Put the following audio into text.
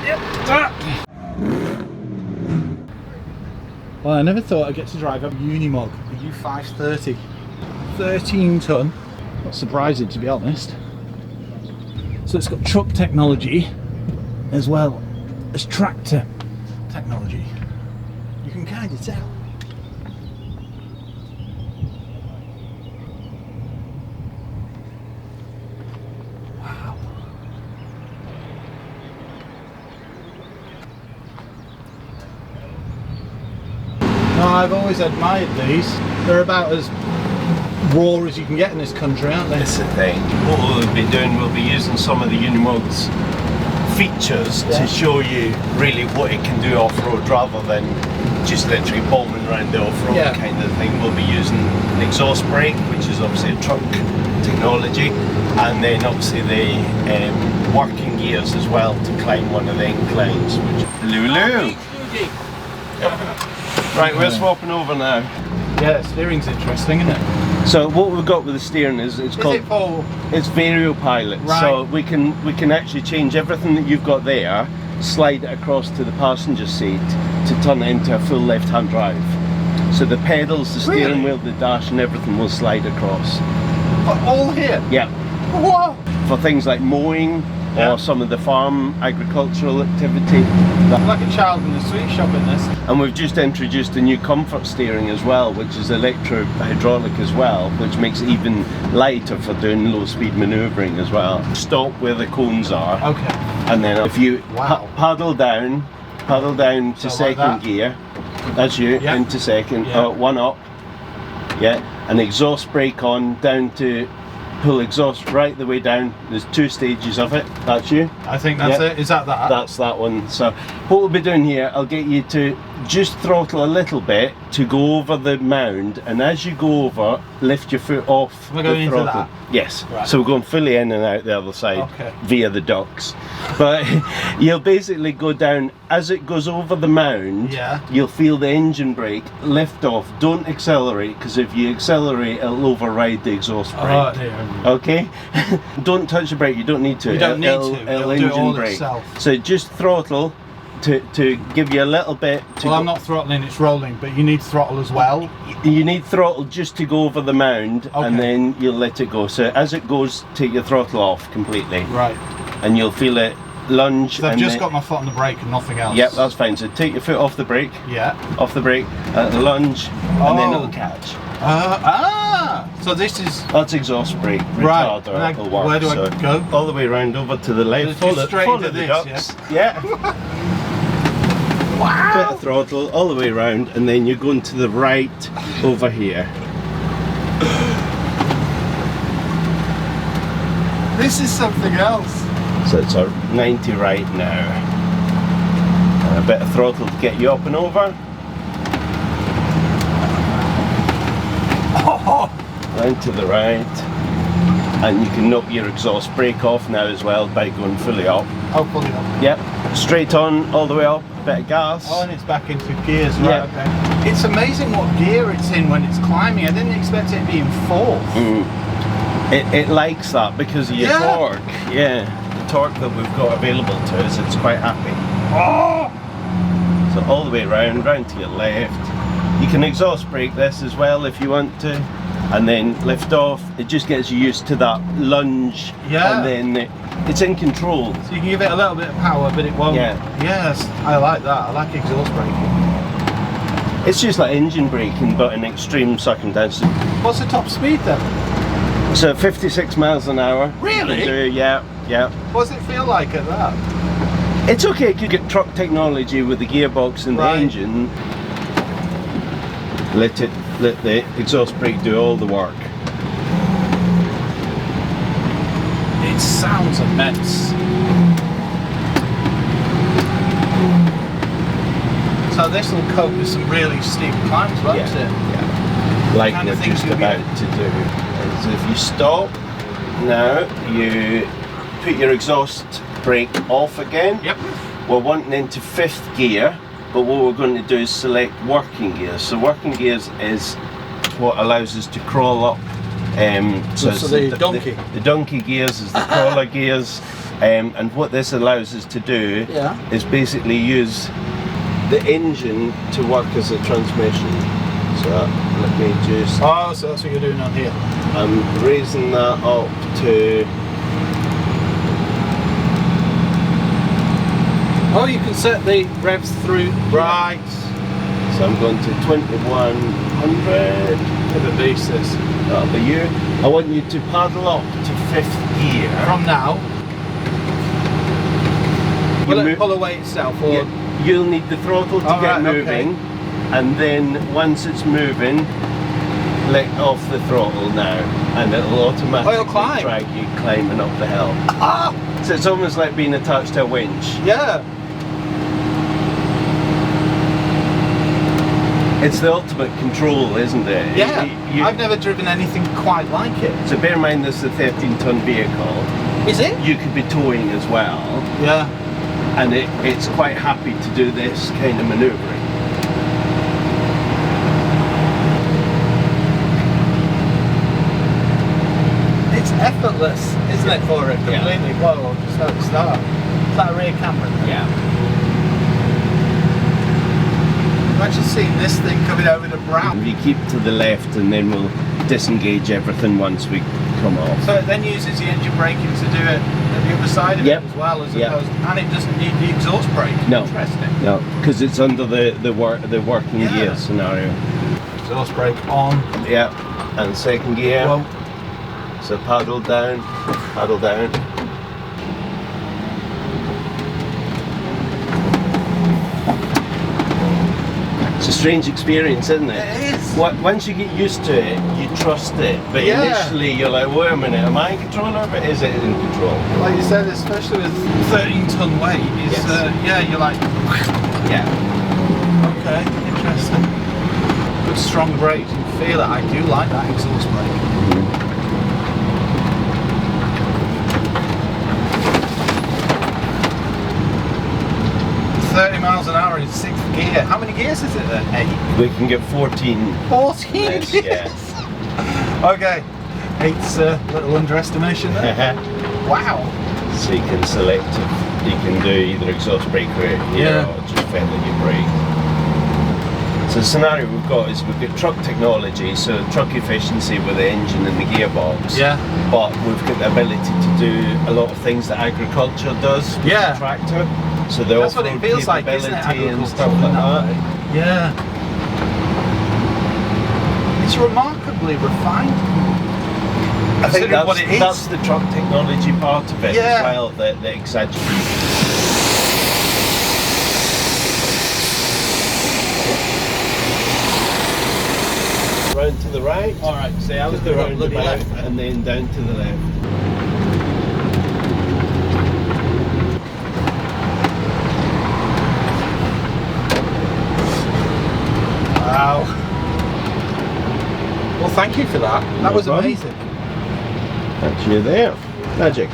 Yep. Well, I never thought I'd get to drive a Unimog U530. 13 ton. Not surprising, to be honest. So it's got truck technology as well as tractor technology. You can kind of tell. Wow. No, I've always admired these. They're about as raw as you can get in this country, aren't they? That's the thing. What we'll be doing, we'll be using some of the Unimog's features to show you really what it can do off-road rather than just literally bombing around the off-road kind of thing. We'll be using an exhaust brake, which is obviously a truck technology, and then obviously the working gears as well to climb one of the inclines. Lulu! Right, we're swapping over now. Yeah, the steering's interesting, isn't it? So what we've got with the steering is it's Vario Pilot. Right. So we can actually change everything that you've got there, slide it across to the passenger seat to turn it into a full left-hand drive. So the pedals, the steering wheel, the dash and everything will slide across. All here? Yeah. What? For things like mowing or some of the farm agricultural activity. I'm like a child in the sweet shop in this. And we've just introduced a new comfort steering as well, which is electro-hydraulic as well, which makes it even lighter for doing low-speed manoeuvring as well. Stop where the cones are. Okay. And then if you paddle down to second gear, that's you, into second, one up, and exhaust brake on, down to pull exhaust right the way down. There's 2 stages of it. That's you. I think that's it. Is that? That's that one. So what we'll be doing here, I'll get you to just throttle a little bit to go over the mound, and as you go over, lift your foot off We're going the throttle. Into that? Yes. Right. So we're going fully in and out the other side via the ducts. But you'll basically go down as it goes over the mound. You'll feel the engine brake lift off. Don't accelerate, because if you accelerate, it'll override the exhaust brake. Oh, dear. Okay. Don't touch the brake. You don't need to. You don't need to. It'll do it all brake. itself. So just throttle to give you a little bit. Well, I'm not throttling, it's rolling, but you need throttle as well. You need throttle just to go over the mound, and then you'll let it go. So as it goes, take your throttle off completely. Right. And you'll feel it lunge. So I've just got my foot on the brake and nothing else. Yep, that's fine. So take your foot off the brake. Yeah. Off the brake, lunge, and then it'll catch. So this is... That's exhaust brake. Retarder. Right. It'll work. Where do I go? All the way around over to the left. Follow the ducts. Yeah. Wow. Bit of throttle all the way around, and then you're going to the right over here. This is something else. So it's a 90 right now. And a bit of throttle to get you up and over. Down to the right. And you can knock your exhaust brake off now as well by going fully up. Oh, fully up. Yep. Straight on, all the way up. Bit of gas. Oh, and it's back into gears, right? Okay. It's amazing what gear it's in when it's climbing. I didn't expect it to be in 4th. It likes that because of your torque. Yeah, the torque that we've got available to us, it's quite happy. So all the way round to your left. You can exhaust brake this as well if you want to, and then lift off. It just gets you used to that lunge, and then it's in control. So you can give it a little bit of power, but it won't. Yes, I like that. I like exhaust braking. It's just like engine braking, but in extreme circumstances. What's the top speed then? So 56 miles an hour. Really? Yeah. What does it feel like at that? It's okay. You get truck technology with the gearbox and the engine. Let the exhaust brake do all the work. It sounds immense. So this will cope with some really steep climbs, won't it? Yeah. Like we're just about to do. So if you stop now, you put your exhaust brake off again. Yep. We're wanting into 5th gear, but what we're going to do is select working gears. So working gears is what allows us to crawl up. So the donkey. The donkey gears is the crawler gears. And what this allows us to do is basically use the engine to work as a transmission. So let me just... Oh, so that's what you're doing on here. I'm raising that up to... Oh, you can set the revs through. Right. So I'm going to 2100. With the basis. That'll be you. I want you to paddle up to 5th gear. From now. Will it pull away itself, or you'll need the throttle to get moving, and then once it's moving, let off the throttle now, and it'll automatically drag you climbing up the hill. Ah! So it's almost like being attached to a winch. Yeah. It's the ultimate control, isn't it? Yeah. I've never driven anything quite like it. So bear in mind this is a 13-ton vehicle. Is it? You could be towing as well. Yeah. And it's quite happy to do this kind of manoeuvring. It's effortless, isn't it, for it? Completely. Whoa, start. Is that a rear camera? Yeah. Imagine seeing this thing coming over the brow. We keep to the left and then we'll disengage everything once we come off. So it then uses the engine braking to do it at the other side of it as well, as opposed, and it doesn't need the exhaust brake. No. Interesting. No, because it's under the working gear scenario. Exhaust brake on. Yeah, and second gear. Whoa. So paddle down, paddle down. It's a strange experience, isn't it? It is. Once you get used to it, you trust it. But initially you're like, wait a minute, am I in control of it? Is it in control? Like you said, especially with 13-ton weight, is you're like, okay, interesting. Good strong brakes, you can feel it. I do like that exhaust brake. 30 miles an hour in 6th gear. How many gears is it then? 8? We can get 14. 14 gears? Yes. Okay. 8's a little underestimation there. Wow. So you can select if you can do either exhaust brake or just feather your brake. So the scenario we've got is we've got truck technology, so truck efficiency with the engine and the gearbox. Yeah. But we've got the ability to do a lot of things that agriculture does with the tractor. So the that's what it feels like, isn't it? And stuff like that. Yeah. It's remarkably refined. I think that's the truck technology part of it as well, the exaggeration. Round to the right. Alright, see, I was going to go left and then down to the left. Wow. Well, thank you for that. That was amazing. That's you there. Magic.